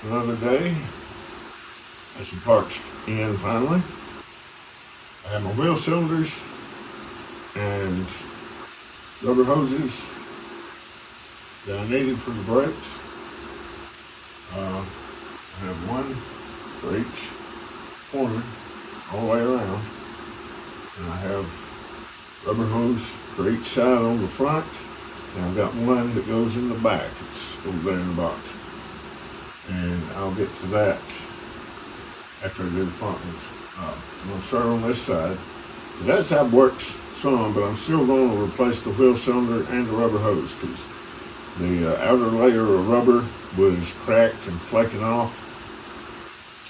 Another day. Got some parts in finally. I have my wheel cylinders and rubber hoses that I needed for the brakes. I have one for each corner all the way around. And I have rubber hose for each side on the front. And I've got one that goes in the back. It's over there in the box. And I'll get to that after I do the front ones. I'm going to start on this side. That side works some, but I'm still going to replace the wheel cylinder and the rubber hose because the outer layer of rubber was cracked and flaking off.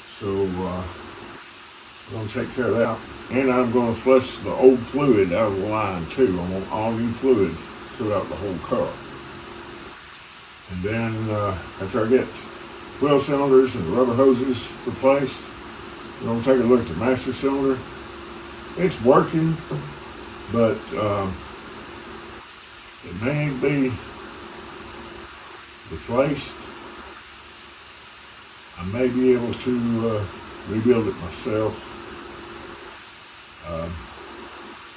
So I'm going to take care of that. And I'm going to flush the old fluid out of the line too. I want all new fluid throughout the whole car. And then after I get wheel cylinders and rubber hoses replaced, we're going to take a look at the master cylinder. It's working, but it may be replaced. I may be able to rebuild it myself.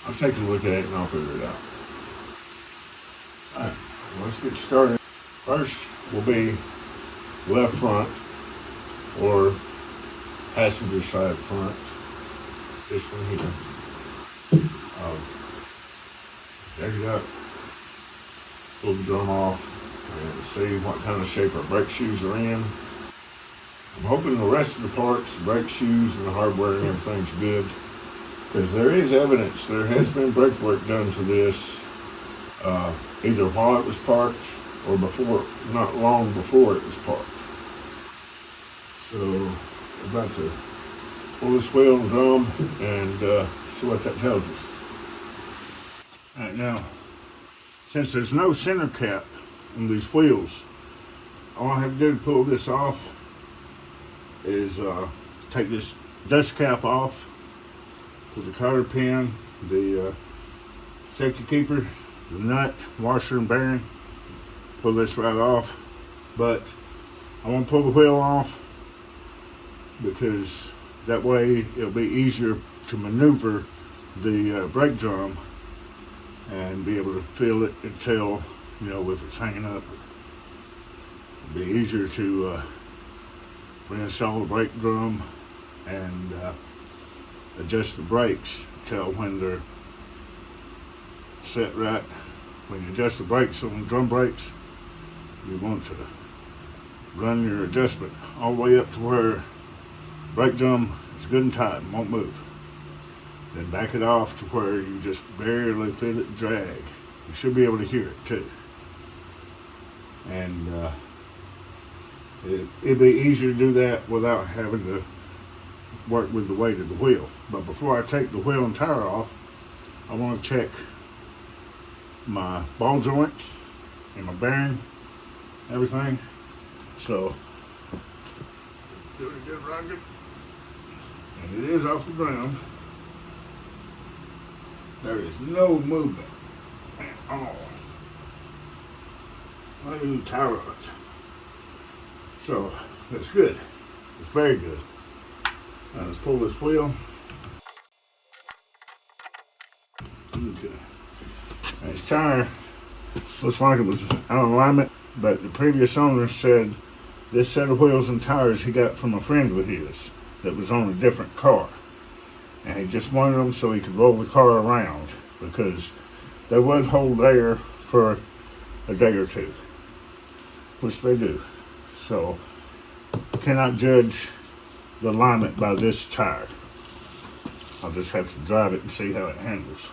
I'll take a look at it and I'll figure it out. Alright, let's get started. First will be left front or passenger side front. This one here. Jack it up, pull the drum off, and see what kind of shape our brake shoes are in. I'm hoping the rest of the parts, the brake shoes and the hardware and everything's good, because there is evidence there has been brake work done to this either while it was parked or before, not long before it was parked. So we're about to pull this wheel and drum and see what that tells us. Alright, now, since there's no center cap on these wheels, all I have to do to pull this off is take this dust cap off with the cotter pin, the safety keeper, the nut, washer and bearing. Pull this right off, but I want to pull the wheel off because that way it'll be easier to maneuver the brake drum and be able to feel it and tell, if it's hanging up. It'll be easier to reinstall the brake drum and adjust the brakes, tell when they're set right. When you adjust the brakes on the drum brakes, you want to run your adjustment all the way up to where brake drum is good and tight and won't move. Then back it off to where you just barely feel it drag. You should be able to hear it too. And it'd be easier to do that without having to work with the weight of the wheel. But before I take the wheel and tire off, I want to check my ball joints and my bearing, everything. So, doing a good rocket. And it is off the ground. There is no movement at all. Not even tire on it. So, that's good. It's very good. Now let's pull this wheel. Okay. This tire looks like it was out of alignment, but the previous owner said this set of wheels and tires he got from a friend of his that was on a different car. And he just wanted them so he could roll the car around because they would hold air for a day or two, which they do. So, cannot judge the alignment by this tire. I'll just have to drive it and see how it handles.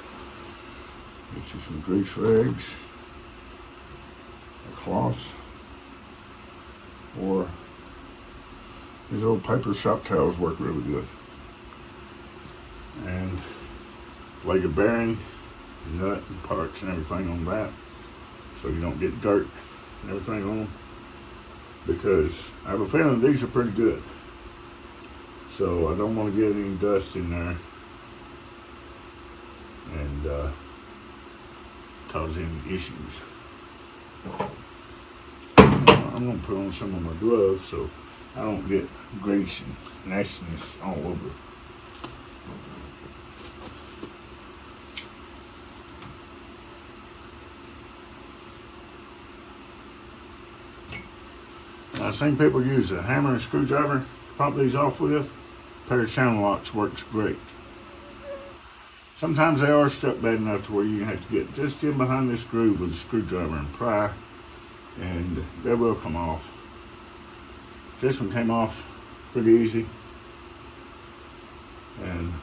Get you some grease rags, a cloth, or these old paper shop towels work really good. And lay your bearing, nut and parts and everything on that so you don't get dirt and everything on them, because I have a feeling these are pretty good. So I don't want to get any dust in there and cause any issues. I'm going to put on some of my gloves so I don't get grease and nastiness all over. I've seen people use a hammer and screwdriver to pop these off with. A pair of channel locks works great. Sometimes they are stuck bad enough to where you have to get just in behind this groove with a screwdriver and pry, and they will come off. This one came off pretty easy, and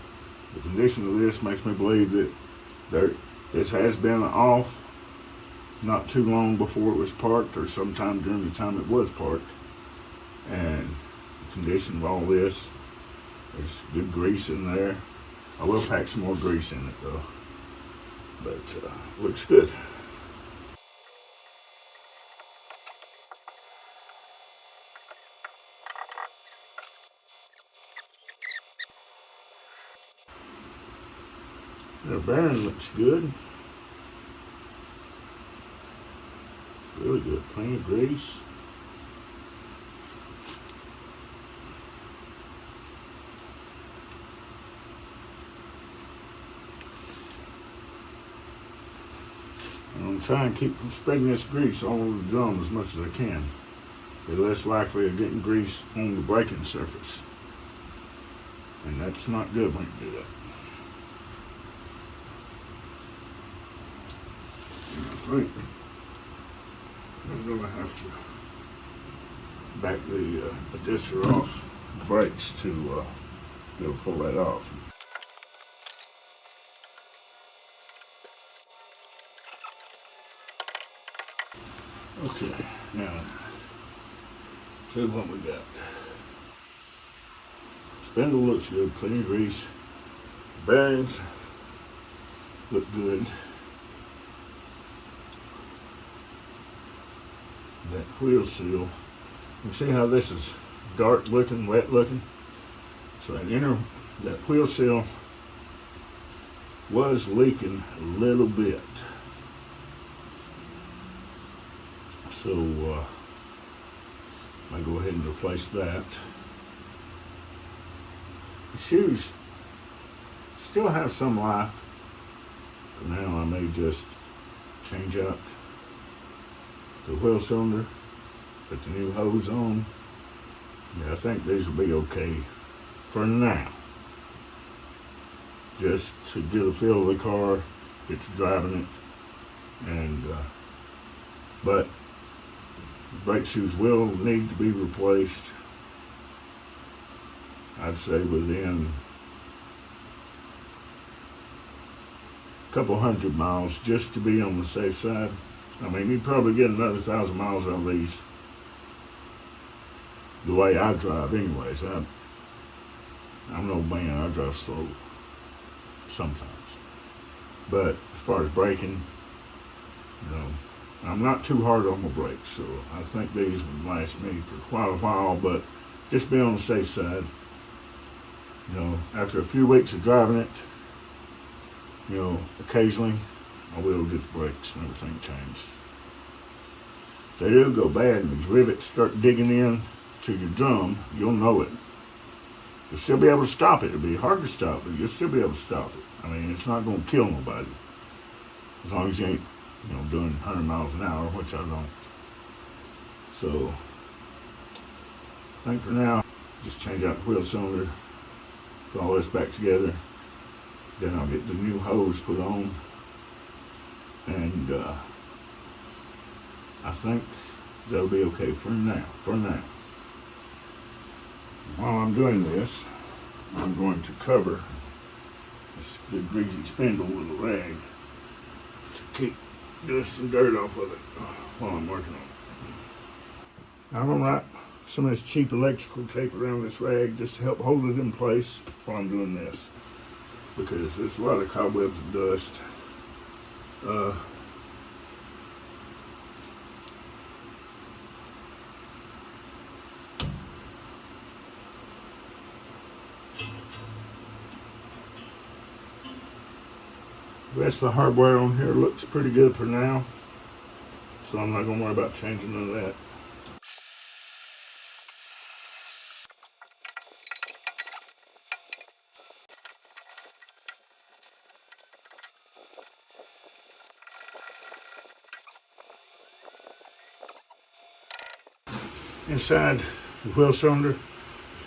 the condition of this makes me believe that this has been off not too long before it was parked, or sometime during the time it was parked. And the condition of all this, there's good grease in there. I will pack some more grease in it though, but looks good. The bearing looks good. It's really good. Plenty of grease. I'm going to try and keep from spreading this grease all over the drum as much as I can. Be less likely of getting grease on the braking surface. And that's not good when you do that. I think I'm going to have to back the adjuster off the brakes to be able to pull that off. Okay, now see what we got. Spindle looks good, plenty of grease. Bearings look good. That wheel seal, you can see how this is dark looking, wet looking. So that wheel seal was leaking a little bit. So I go ahead and replace that. The shoes still have some life. For now, I may just change out the wheel cylinder, put the new hose on. Yeah, I think these will be okay for now. Just to get a feel of the car, get to driving it, and but brake shoes will need to be replaced. I'd say within a couple hundred miles, just to be on the safe side. I mean, you'd probably get another 1,000 miles out of these the way I drive anyways. I'm an old man, I drive slow sometimes. But as far as braking, I'm not too hard on my brakes, so I think these would last me for quite a while, but just be on the safe side. After a few weeks of driving it, occasionally I will get the brakes and everything changed. If they do go bad and these rivets start digging in to your drum, you'll know it. You'll still be able to stop it. It'll be hard to stop, but you'll still be able to stop it. I mean, it's not going to kill nobody. As long as you ain't, doing 100 miles an hour, which I don't. So, I think for now, just change out the wheel cylinder, put all this back together. Then I'll get the new hose put on. And I think that'll be okay for now. While I'm doing this, I'm going to cover this good greasy spindle with a rag to keep dust and dirt off of it while I'm working on it. I'm going to wrap some of this cheap electrical tape around this rag just to help hold it in place while I'm doing this, because there's a lot of cobwebs and dust. The rest of the hardware on here looks pretty good for now, so I'm not going to worry about changing none of that. Inside the wheel cylinder,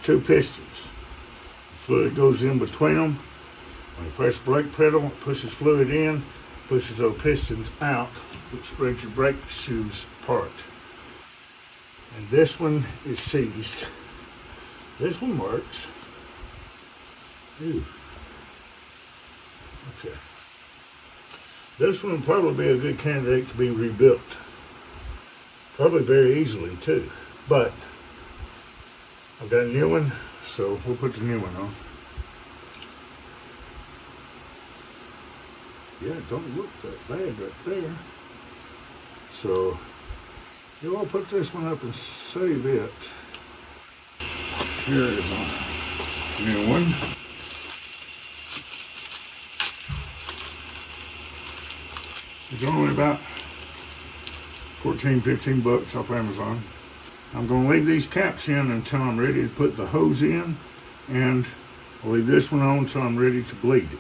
2 pistons. Fluid goes in between them. When you press the brake pedal, it pushes fluid in, pushes those pistons out, which spreads your brake shoes apart. And this one is seized. This one works. Ooh. Okay. This one would probably be a good candidate to be rebuilt. Probably very easily too. But I've got a new one, so we'll put the new one on. Yeah, it don't look that bad right there. So you'll put this one up and save it. Here is a new one. It's only about 14, 15 bucks off Amazon. I'm going to leave these caps in until I'm ready to put the hose in, and I'll leave this one on until I'm ready to bleed it.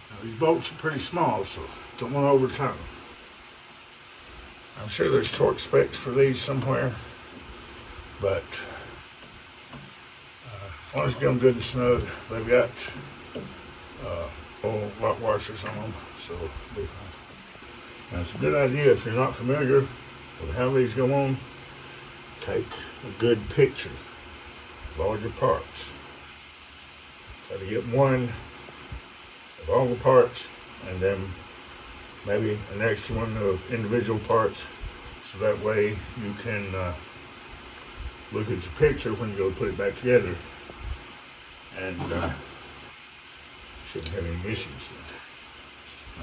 Now, these bolts are pretty small, so don't want to overturn them. I'm sure there's torque specs for these somewhere, but as long as you get them good and snug, they've got old lock washers on them, so it'll be fine. Now, it's a good idea if you're not familiar with how these go on, take a good picture of all your parts. Try to get one of all the parts, and then maybe an extra one of individual parts, so that way you can look at your picture when you go to put it back together, and shouldn't have any issues.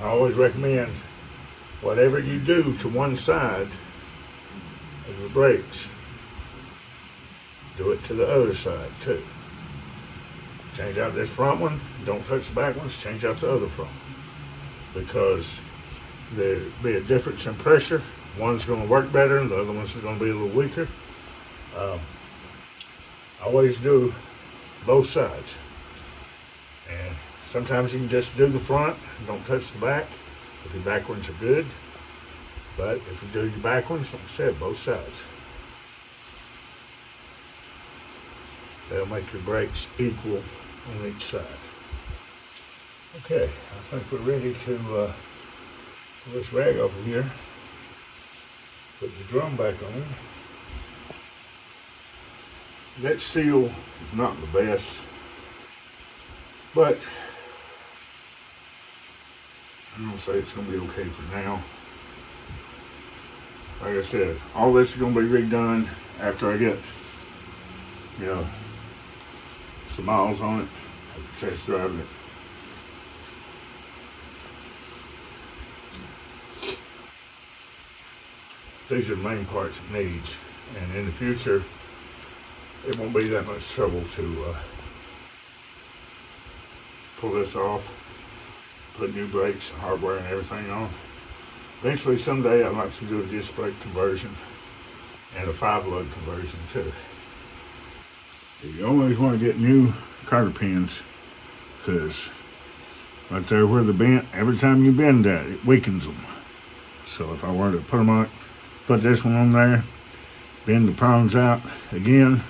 I always recommend whatever you do to one side of the brakes, do it to the other side too. Change out this front one, don't touch the back ones, change out the other front, because there'll be a difference in pressure. One's going to work better and the other one's going to be a little weaker. I always do both sides. And sometimes you can just do the front, don't touch the back, if your back ones are good. But if you do your back ones, like I said, both sides. They'll make your brakes equal on each side. Okay, I think we're ready to pull this rag off of here. Put the drum back on. That seal is not the best, but I'm going to say it's going to be okay for now. Like I said, all this is going to be redone after I get, some miles on it, after test driving it. These are the main parts it needs, and in the future, it won't be that much trouble to pull this off, put new brakes, hardware, and everything on. Eventually, someday, I'd like to do a disc brake conversion and a 5-lug conversion too. You always want to get new cotter pins, because right there where they're bent, every time you bend that, it weakens them. So if I were to put them on, put this one on there, bend the prongs out again,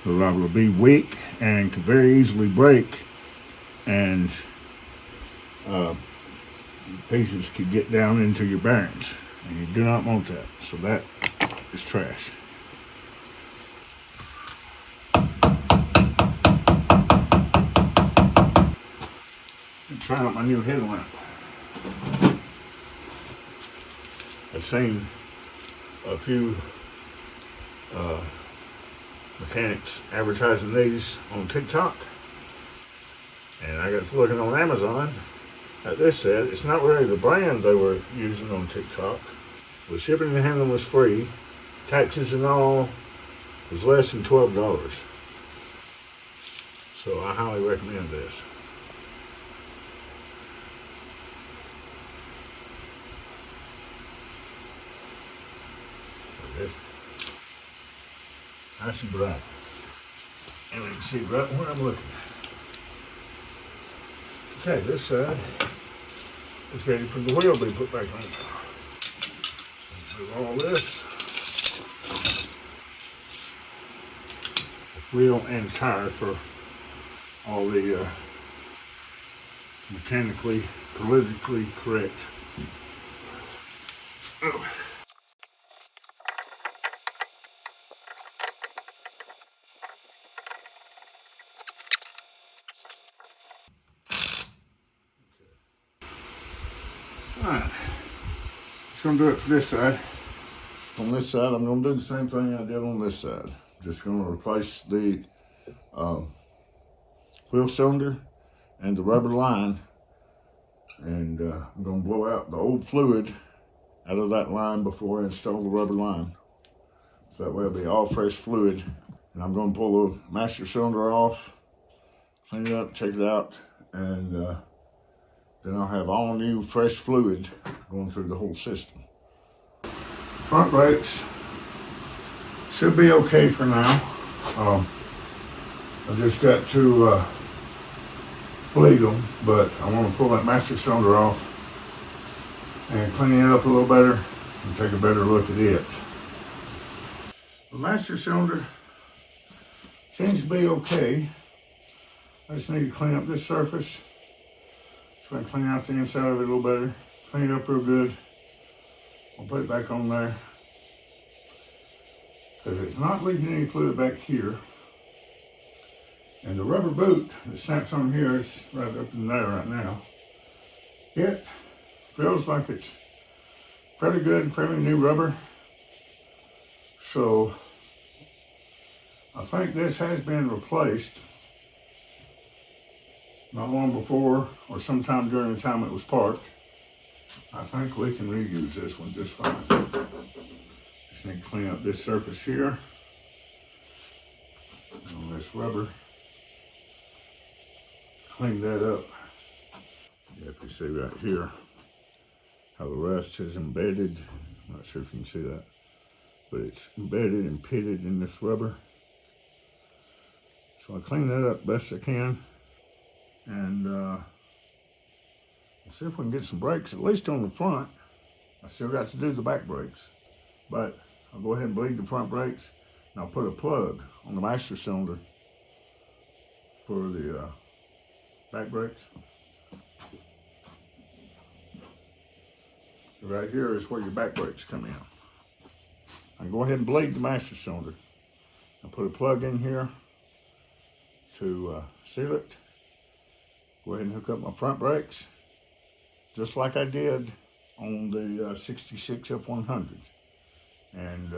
the rubber will be weak and could very easily break, and pieces could get down into your bearings, and you do not want that. So that is trash. I'm trying out my new headlamp. I've seen a few mechanics advertising these on TikTok, and I got to looking on Amazon at this set. It's not really the brand they were using on TikTok. The shipping and handling was free. Taxes and all was less than $12. So I highly recommend this. Nice and bright. And we can see right where I'm looking. Okay, this side is ready for the wheel to be put back on. Move all this. Wheel and tire for all the mechanically, politically correct. Oh. Alright, just gonna do it for this side. On this side, I'm gonna do the same thing I did on this side. Just gonna replace the wheel cylinder and the rubber line, and I'm gonna blow out the old fluid out of that line before I install the rubber line. So that way it'll be all fresh fluid. And I'm gonna pull the master cylinder off, clean it up, check it out, and then I'll have all new fresh fluid going through the whole system. Front brakes should be okay for now. I just got to bleed them, but I want to pull that master cylinder off and clean it up a little better and take a better look at it. The master cylinder seems to be okay. I just need to clean up this surface. Just want to clean out the inside of it a little better. Clean it up real good. I'll put it back on there, because it's not leaking any fluid back here. And the rubber boot that snaps on here is right up in there right now. It feels like it's fairly good, fairly new rubber. So I think this has been replaced not long before or sometime during the time it was parked. I think we can reuse this one just fine. Just need to clean up this surface here on this rubber. Clean that up. Yeah, if you see right here how the rust is embedded, I'm not sure if you can see that, but it's embedded and pitted in this rubber. So I clean that up best I can, and see if we can get some brakes, at least on the front. I still got to do the back brakes, but I'll go ahead and bleed the front brakes, and I'll put a plug on the master cylinder for the back brakes. Right here is where your back brakes come in. I can go ahead and bleed the master cylinder. I'll put a plug in here to seal it. Go ahead and hook up my front brakes, just like I did on the 66 F100. And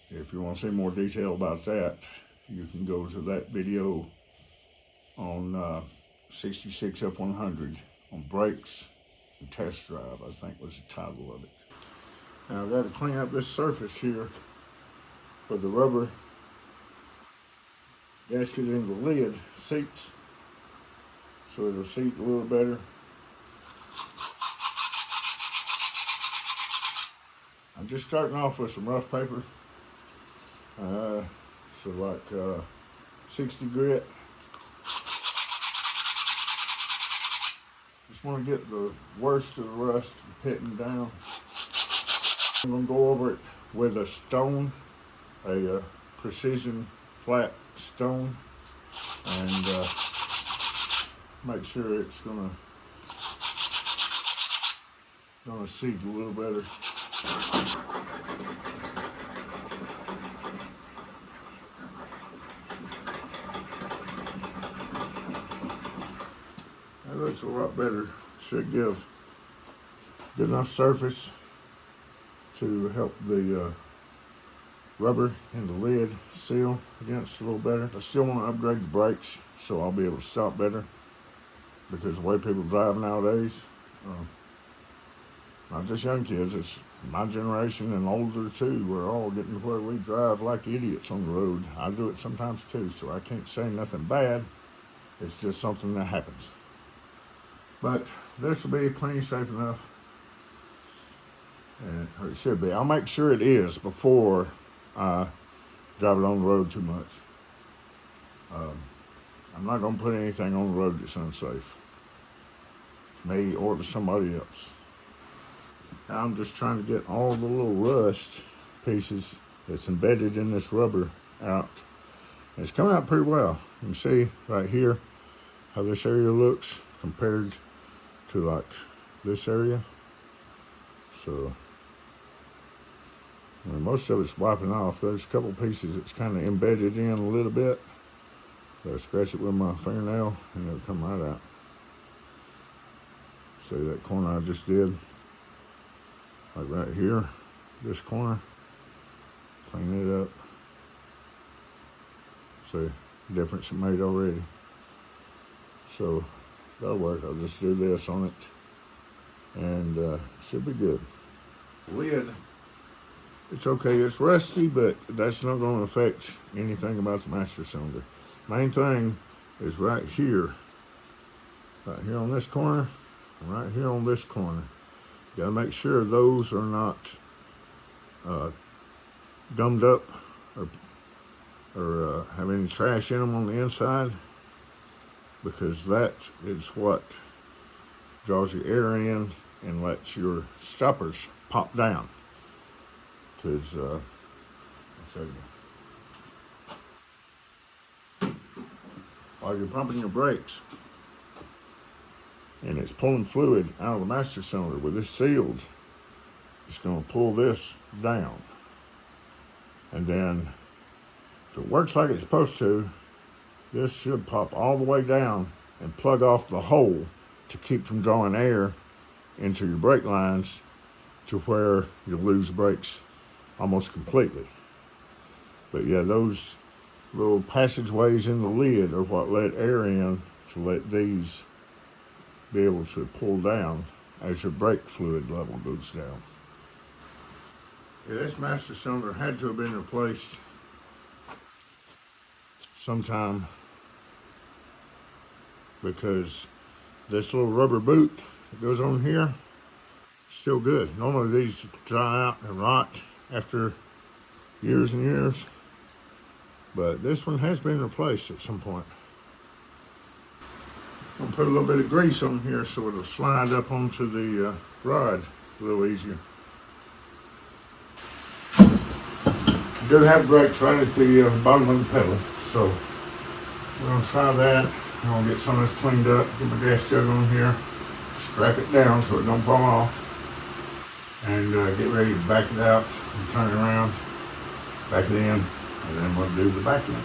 if you want to see more detail about that, you can go to that video on 66 F100 on brakes and test drive, I think was the title of it. Now I've got to clean up this surface here where the rubber gasket in the lid seats, so it'll seat a little better. I'm just starting off with some rough paper. So like 60 grit. Just want to get the worst of the rust pitting down. I'm going to go over it with a stone, a precision flat stone, and make sure it's gonna seat a little better. That looks a lot better. Should give good enough surface to help the rubber in the lid seal against a little better. I still want to upgrade the brakes so I'll be able to stop better, because the way people drive nowadays, not just young kids, it's my generation and older too, we're all getting to where we drive like idiots on the road. I do it sometimes too, so I can't say nothing bad. It's just something that happens. But this will be plenty safe enough, or it should be. I'll make sure it is before I drive it on the road too much. I'm not going to put anything on the road that's unsafe, to me or to somebody else. I'm just trying to get all the little rust pieces that's embedded in this rubber out. And it's coming out pretty well. You can see right here how this area looks compared to like this area. So most of it's wiping off. There's a couple pieces that's kind of embedded in a little bit. I'll scratch it with my fingernail and it'll come right out. See that corner I just did? Like right here, this corner. Clean it up. See the difference it made already. So that'll work. I'll just do this on it and should be good. Lid, it's okay, it's rusty, but that's not going to affect anything about the master cylinder. Main thing is right here on this corner, and right here on this corner. You got to make sure those are not gummed up or have any trash in them on the inside, because that is what draws your air in and lets your stoppers pop down. Because I'll show you. While you're pumping your brakes and it's pulling fluid out of the master cylinder with this sealed, it's going to pull this down. And then if it works like it's supposed to, this should pop all the way down and plug off the hole to keep from drawing air into your brake lines to where you lose brakes almost completely. But yeah, those little passageways in the lid are what let air in to let these be able to pull down as your brake fluid level goes down. Yeah, this master cylinder had to have been replaced sometime, because this little rubber boot that goes on here is still good. Normally these dry out and rot after years and years, but this one has been replaced at some point. I'm gonna put a little bit of grease on here so it'll slide up onto the rod a little easier. I do have brakes right at the bottom of the pedal, so we're gonna try that. I'm gonna get some of this cleaned up, get my gas jug on here, strap it down so it don't fall off, and get ready to back it out and turn it around, back it in, and then we'll do the back end.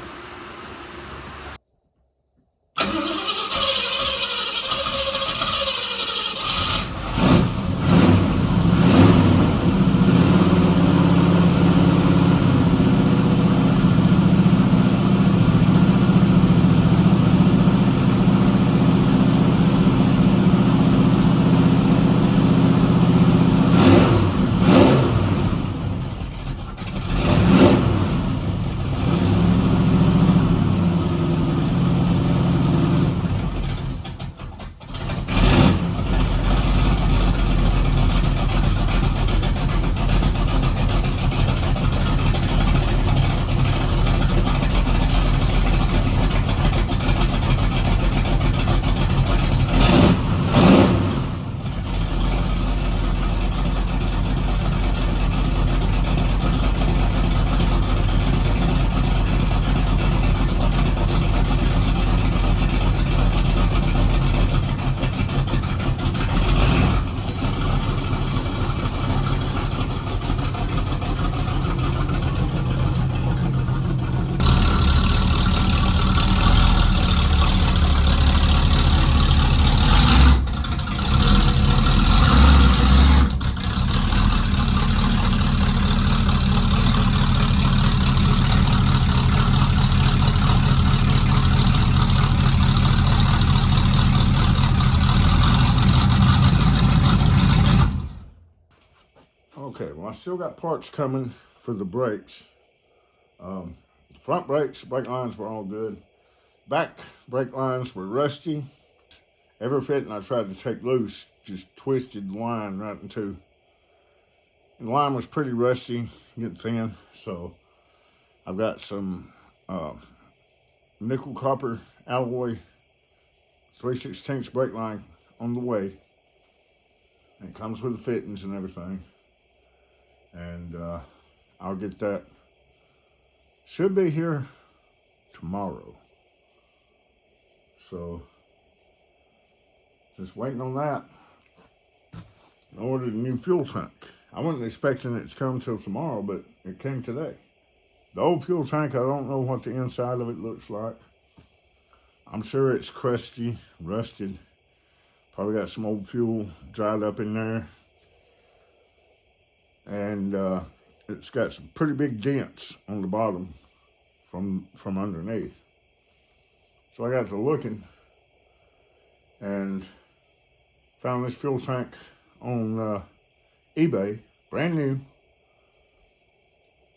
Okay, well I still got parts coming for the brakes. Front brakes, brake lines were all good. Back brake lines were rusty. Every fitting I tried to take loose just twisted the line right in two. And the line was pretty rusty, getting thin, so I've got some nickel copper alloy 3/16 brake line on the way. It comes with the fittings and everything. And I'll get that. Should be here tomorrow. So, just waiting on that. I ordered a new fuel tank. I wasn't expecting it to come till tomorrow, but it came today. The old fuel tank, I don't know what the inside of it looks like. I'm sure it's crusty, rusted. Probably got some old fuel dried up in there. And it's got some pretty big dents on the bottom from underneath. So I got to looking and found this fuel tank on eBay, brand new.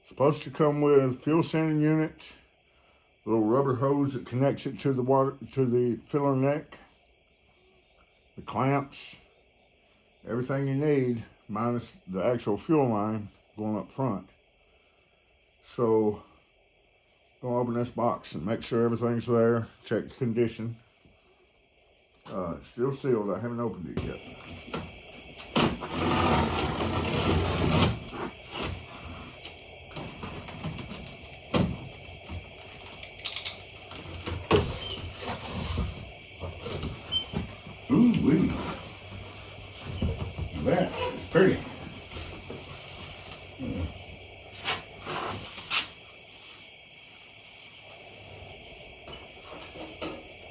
Supposed to come with fuel sending unit, little rubber hose that connects it to the water, to the filler neck, the clamps, everything you need, minus the actual fuel line going up front. So, gonna open this box and make sure everything's there, check the condition. It's still sealed, I haven't opened it yet. Ooh wee. That's pretty.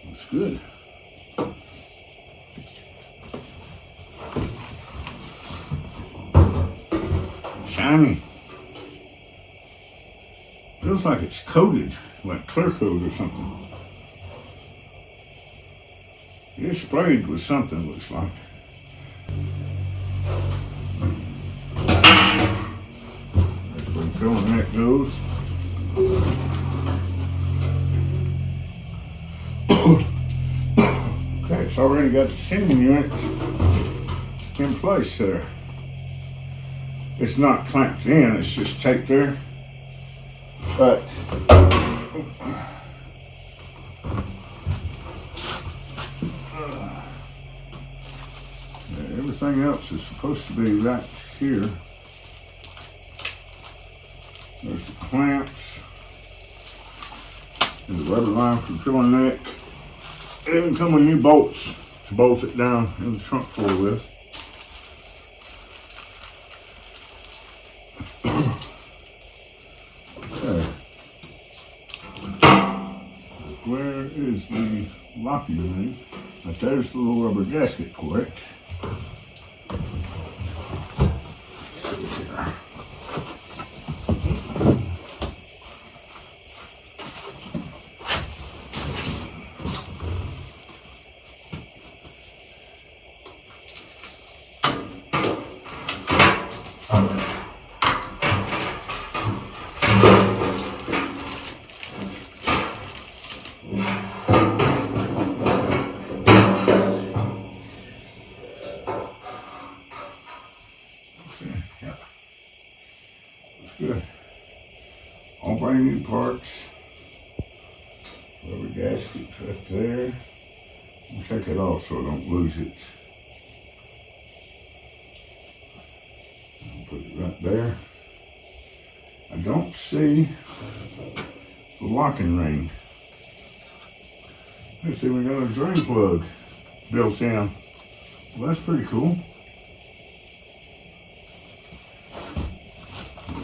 Looks good. Shiny. Feels like it's coated, like clear coat or something. It's sprayed with something, looks like. That's where the filling neck goes. Okay, it's already got the sending unit in place there. It's not clamped in, it's just taped there. But everything else is supposed to be right here. There's the clamps and the rubber line for the filling neck. It even come with new bolts to bolt it down in the trunk floor with. Okay. Where is the locking ring? Right there's the little rubber gasket for it. Good. All brand new parts. Rubber gaskets right there. I'll take it off so I don't lose it. I'll put it right there. I don't see the locking ring. Let's see, we got a drain plug built in. Well, that's pretty cool.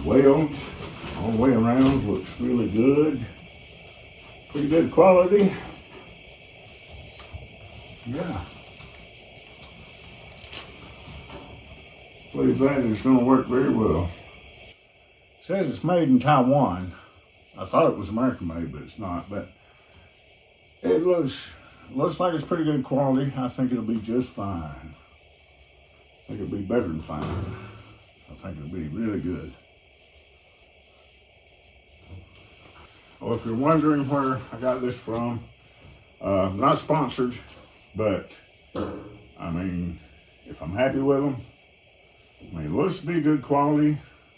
Weld all the way around, looks really good. Pretty good quality. Yeah. Believe that is going to work very well. It says it's made in Taiwan. I thought it was American made, but it's not. But it looks like it's pretty good quality. I think it'll be just fine. I think it'll be better than fine. I think it'll be really good. Well, if you're wondering where I got this from, not sponsored, but I mean, if I'm happy with them, I mean, it looks to be good quality.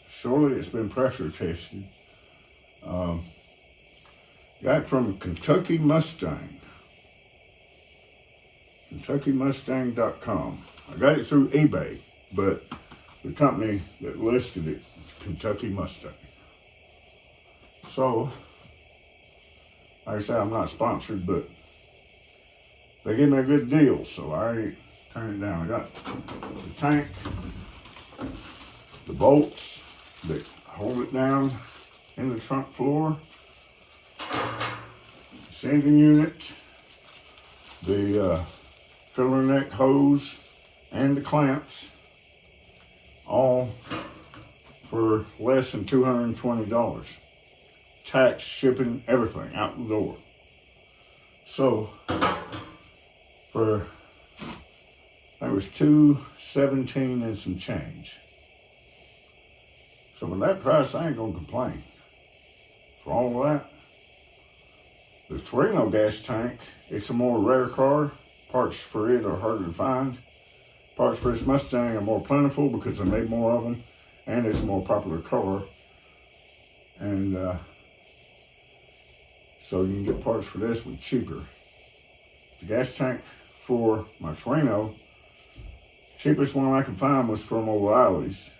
Surely it's been pressure tested. Got it from Kentucky Mustang. KentuckyMustang.com. I got it through eBay, but the company that listed it is Kentucky Mustang. So, like I said, I'm not sponsored, but they gave me a good deal, so I turned it down. I got the tank, the bolts that hold it down in the trunk floor, the sanding unit, the filler neck hose, and the clamps, all for less than $220. Tax, shipping, everything out the door. So for that was $217 and some change. So with that price, I ain't gonna complain. For all of that, the Torino gas tank, it's a more rare car. Parts for it are harder to find. Parts for this Mustang are more plentiful because they made more of them, and it's a more popular car. And so you can get parts for this one cheaper. The gas tank for my Torino, cheapest one I could find was from O'Reilly's,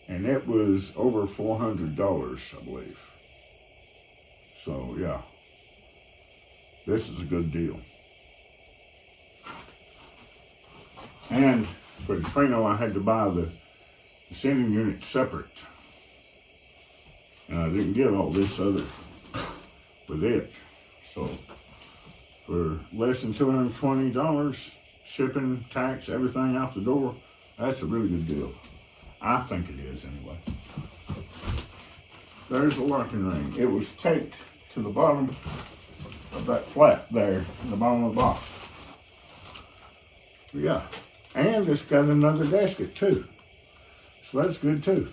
and it was over $400, I believe. So yeah, this is a good deal. And for the Torino, I had to buy the sanding unit separate. And I didn't get all this other with it. So for less than $220, shipping, tax, everything out the door, that's a really good deal. I think it is anyway. There's the locking ring. It was taped to the bottom of that flap there in the bottom of the box. Yeah. And it's got another gasket too. So that's good too.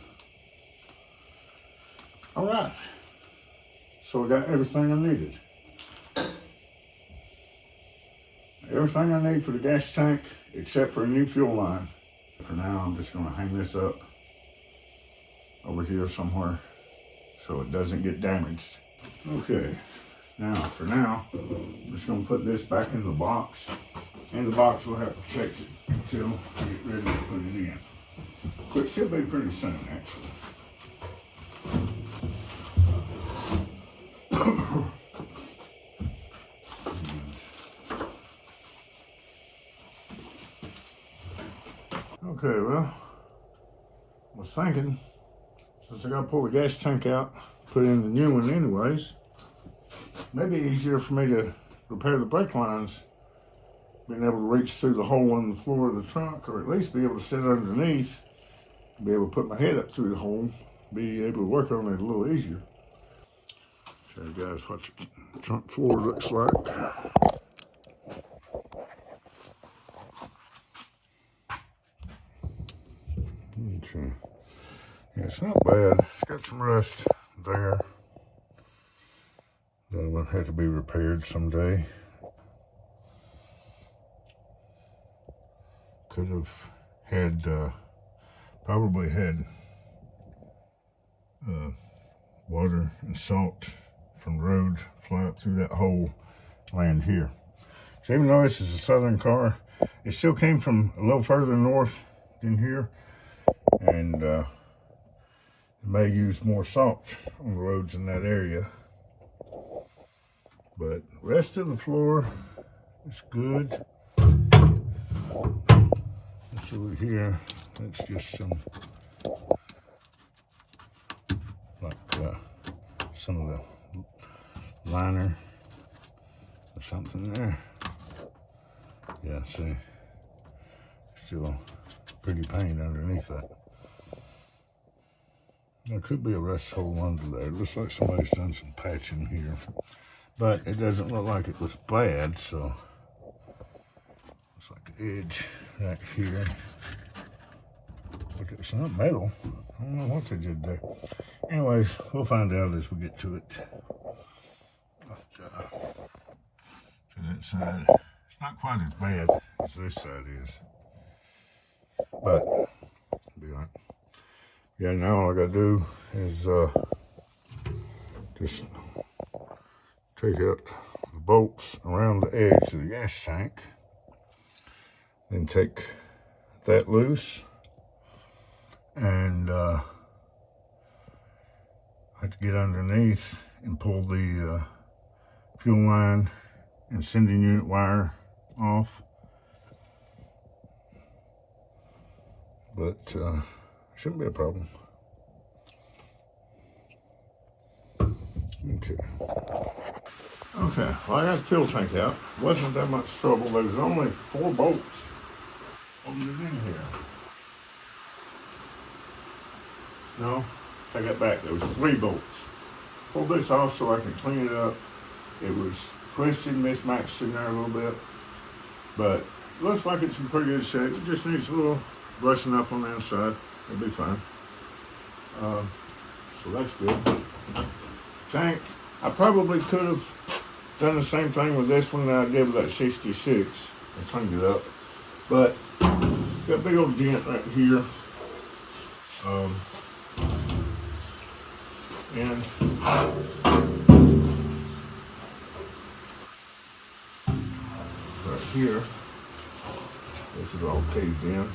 All right. So I got everything I needed. Everything I need for the gas tank, except for a new fuel line. For now, I'm just gonna hang this up over here somewhere so it doesn't get damaged. Okay, now, for now, I'm just gonna put this back in the box. And the box will have protected until I get ready to put it in. Which should be pretty soon, actually. Okay, well, I was thinking, since I gotta pull the gas tank out, put in the new one anyways, maybe easier for me to repair the brake lines, being able to reach through the hole in the floor of the trunk, or at least be able to sit underneath, be able to put my head up through the hole, be able to work on it a little easier. Show you guys what the trunk floor looks like. Okay. Yeah, it's not bad. It's got some rust there. That will have to be repaired someday. Could have had, probably had water and salt from the road fly up through that hole, land here. So even though this is a southern car, it still came from a little further north than here, and it may use more salt on the roads in that area. But the rest of the floor is good. This over here, that's just some, like some of the liner or something there. Yeah, see, still pretty paint underneath that. There could be a rust hole under there. It looks like somebody's done some patching here, but it doesn't look like it was bad, so it's like the edge right here. Look, it's not metal. I don't know what they did there. Anyways, we'll find out as we get to it. But, to that side, it's not quite as bad as this side is, but it'll be all right. Yeah, now all I gotta do is just take out the bolts around the edge of the gas tank, then take that loose, and I have to get underneath and pull the fuel line and sending unit wire off. But shouldn't be a problem. Okay. Okay, well, I got the fuel tank out. Wasn't that much trouble. There's only 4 bolts holding it in here. No, take that back. There was 3 bolts. Pulled this off so I can clean it up. It was twisted, mismatched in there a little bit, but it looks like it's in pretty good shape. It just needs a little brushing up on the inside. It'll be fine. So that's good. Tank, I probably could have done the same thing with this one that I did with that 66 and cleaned it up, but got a big old dent right here. And right here, this is all caved in.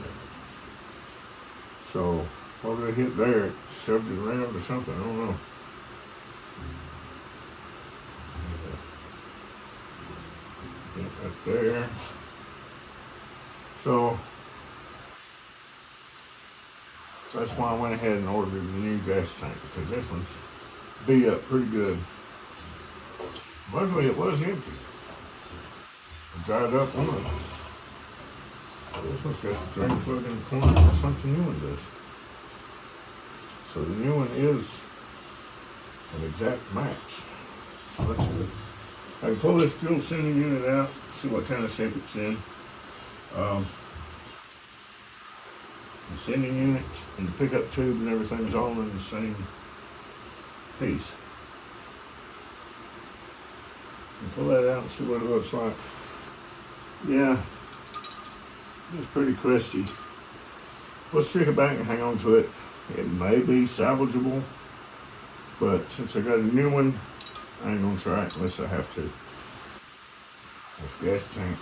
So whatever they hit there, it shoved it around or something, I don't know. Right there. So that's why I went ahead and ordered the new gas tank, because this one's beat up pretty good. Luckily it was empty. I dried up one of them. This one's got the drain plug in the corner, just like the new one does. So the new one is an exact match. So that's good. I can pull this fuel sending unit out, see what kind of shape it's in. The sending unit and the pickup tube and everything's all in the same piece. And pull that out and see what it looks like. Yeah, it's pretty crusty. We'll stick it back and hang on to it. It may be salvageable, but since I got a new one, I ain't gonna try it unless I have to. This gas tank,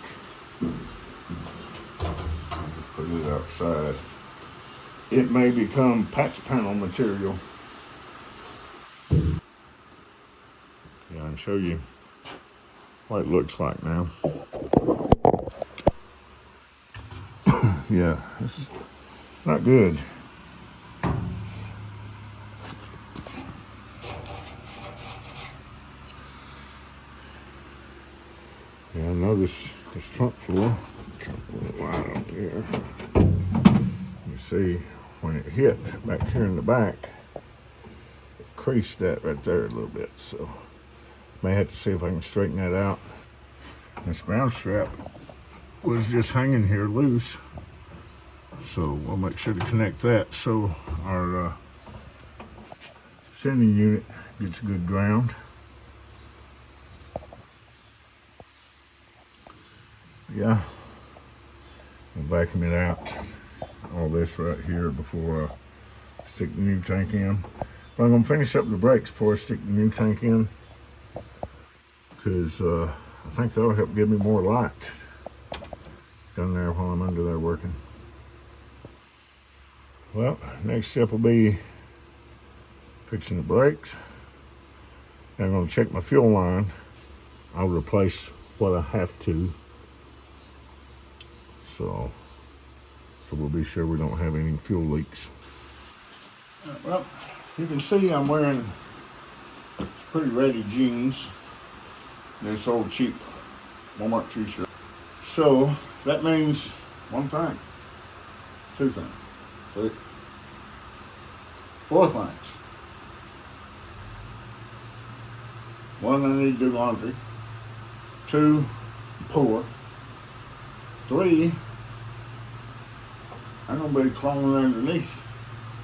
I'll just put it outside. It may become patch panel material. Yeah, I can show you what it looks like now. Yeah, it's not good. Yeah, I noticed this trunk floor. Trunk floor right up here. You see, when it hit back here in the back, it creased that right there a little bit. So, may have to see if I can straighten that out. This ground strap was just hanging here loose. So we'll make sure to connect that so our sending unit gets good ground. Yeah, we'll vacuum it out, all this right here before I stick the new tank in. But I'm going to finish up the brakes before I stick the new tank in, because I think that'll help give me more light down there while I'm under there working. Well, next step will be fixing the brakes. I'm going to check my fuel line. I'll replace what I have to. So we'll be sure we don't have any fuel leaks. Well, you can see I'm wearing pretty ratty jeans. This old cheap Walmart t-shirt. So that means one thing, two things, three, four things. One, I need to do laundry. Two, pour. Three, I'm gonna be crawling underneath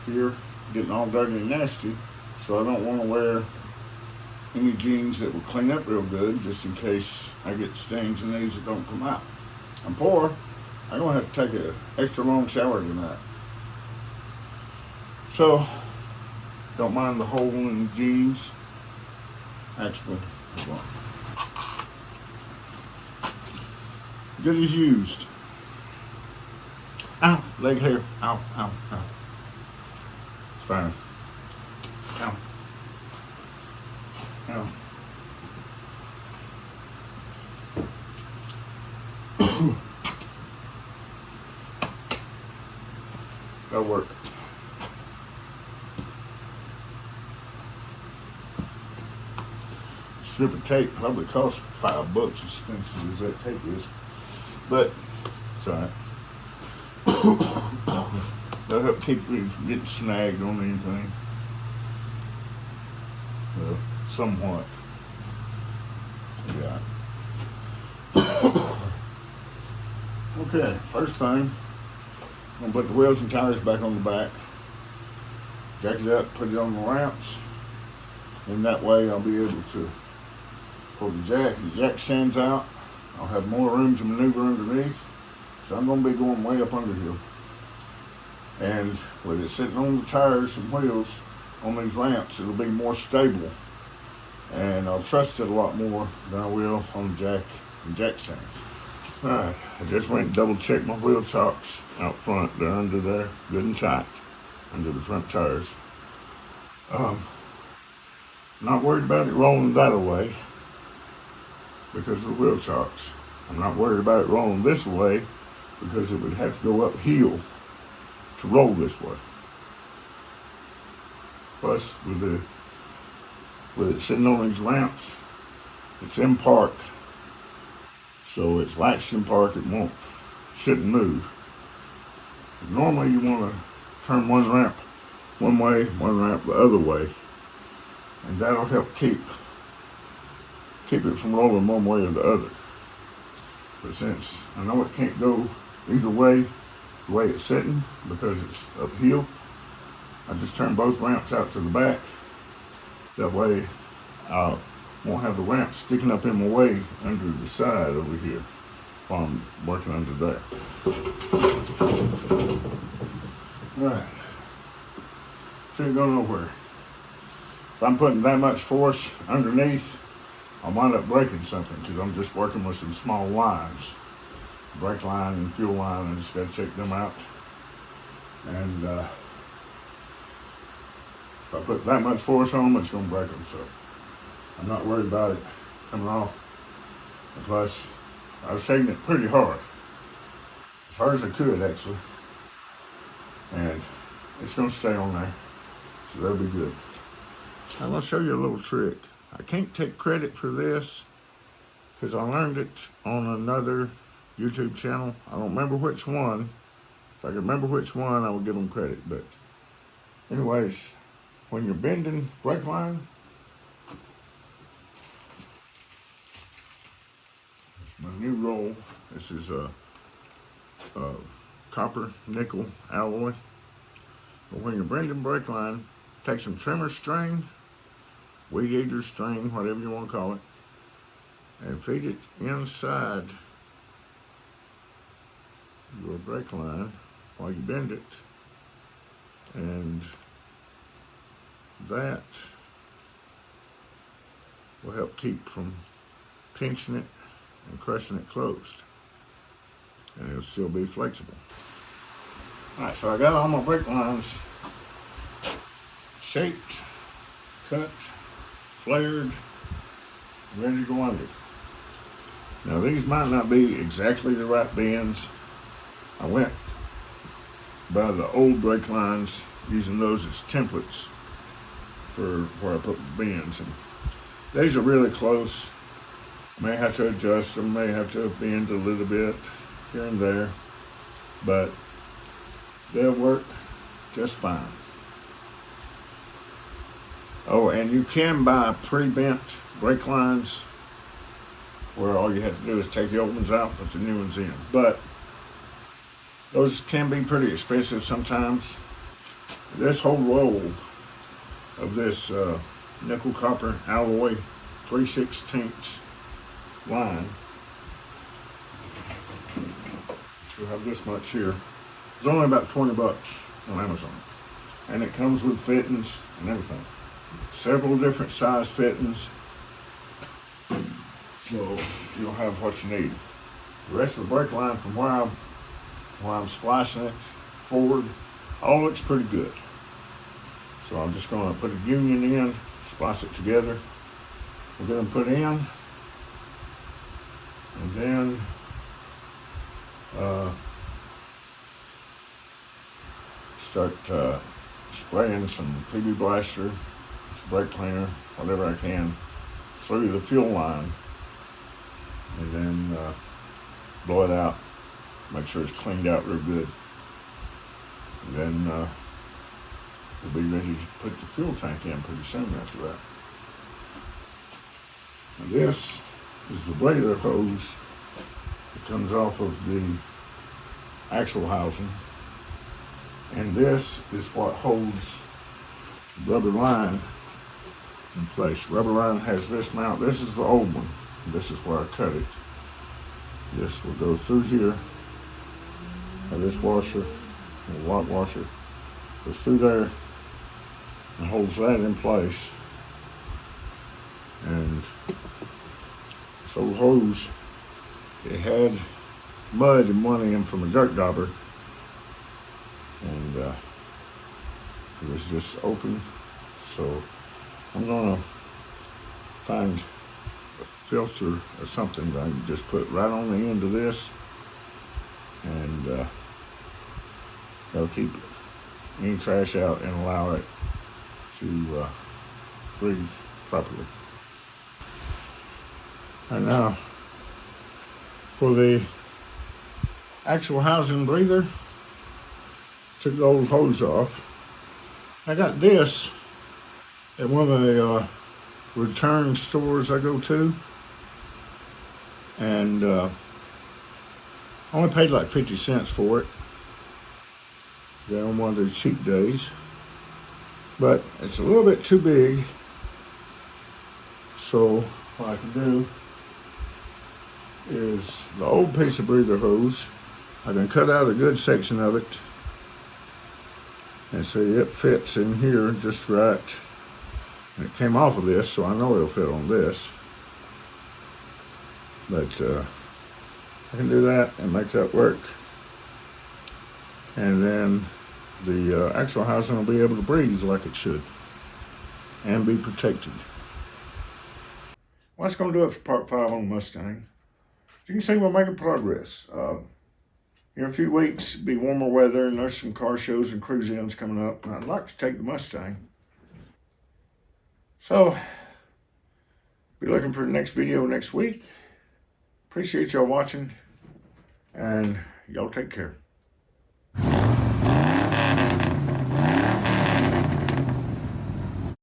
here, getting all dirty and nasty, so I don't want to wear any jeans that will clean up real good, just in case I get stains in these that don't come out. And four, I'm gonna have to take an extra long shower tonight. So, don't mind the hole in the jeans. Actually, good as used. Ow, leg hair. Ow, ow, ow. It's fine. Ow. Ow. That'll work. Strip of tape probably costs $5, as expensive as that tape is. But it's alright. That'll help keep me from getting snagged on anything. Somewhat. Yeah. Okay, first thing, I'm gonna put the wheels and tires back on the back. Jack it up, put it on the ramps, and that way I'll be able to pull the jack stands out. I'll have more room to maneuver underneath, so I'm gonna be going way up under here. And with it sitting on the tires and wheels on these ramps, it'll be more stable, and I'll trust it a lot more than I will on the jack stands. Alright, I just went and double checked my wheel chocks out front. They're under there, good and tight, under the front tires. Not worried about it rolling that away because of the wheel chocks. I'm not worried about it rolling this way because it would have to go uphill to roll this way. Plus, with it sitting on these ramps, it's in park. So it's latched in park, it shouldn't move. Normally you want to turn one ramp one way, one ramp the other way. And that'll help keep it from rolling one way or the other. But since I know it can't go either way, the way it's sitting, because it's uphill, I just turn both ramps out to the back. That way I won't have the ramp sticking up in my way under the side over here while I'm working under there. Alright. So you go nowhere. If I'm putting that much force underneath, I'll wind up breaking something because I'm just working with some small lines. Brake line and fuel line, I just gotta check them out. And if I put that much force on them, it's gonna break them. So I'm not worried about it coming off. And plus, I was shaking it pretty hard. As hard as I could, actually. And it's gonna stay on there. So that'll be good. I'm gonna show you a little trick. I can't take credit for this because I learned it on another YouTube channel. I don't remember which one. If I could remember which one, I would give them credit. But anyways, when you're bending brake line, it's my new roll. This is a copper nickel alloy. But when you're bending brake line, take some trimmer string, weed eater string, whatever you want to call it, and feed it inside your brake line while you bend it. And that will help keep from pinching it and crushing it closed. And it'll still be flexible. Alright, so I got all my brake lines shaped, cut, flared, ready to go under. Now these might not be exactly the right bends. I went by the old brake lines, using those as templates for where I put the bends. And these are really close. May have to adjust them, may have to bend a little bit here and there, but they'll work just fine. Oh, and you can buy pre-bent brake lines where all you have to do is take the old ones out and put the new ones in. But those can be pretty expensive sometimes. This whole roll of this nickel copper alloy 3/16 line, still have this much here, it's only about $20 on Amazon. And it comes with fittings and everything. Several different size fittings, so you'll have what you need. The rest of the brake line from where I while I'm splicing it forward. All looks pretty good. So I'm just going to put a union in, splice it together. We're going to put in, and then start spraying some PB Blaster, some brake cleaner, whatever I can, through the fuel line, and then blow it out. Make sure it's cleaned out real good. And then we'll be ready to put the fuel tank in pretty soon after that. Now this is the breather hose that comes off of the axle housing. And this is what holds the rubber line in place. Rubber line has this mount. This is the old one. This is where I cut it. This will go through here. Now this washer, the lock washer, goes through there and holds that in place. And this old hose, it had mud in one end from a dirt dauber, and it was just open. So I'm gonna find a filter or something that I can just put right on the end of this, and that'll keep any trash out and allow it to breathe properly. And now for the actual housing breather, took the old hose off. I got this at one of the return stores I go to, and I only paid like 50 cents for it. They're on one of their cheap days, but it's a little bit too big. So what I can do is the old piece of breather hose, I can cut out a good section of it, and see it fits in here just right. And it came off of this, so I know it'll fit on this. But I can do that and make that work. And then the axle housing will be able to breathe like it should and be protected. Well, that's going to do it for part 5 on the Mustang. As you can see, we're making progress. In a few weeks, it'll be warmer weather, and there's some car shows and cruise-ins coming up. And I'd like to take the Mustang. So, be looking for the next video next week. Appreciate y'all watching, and y'all take care.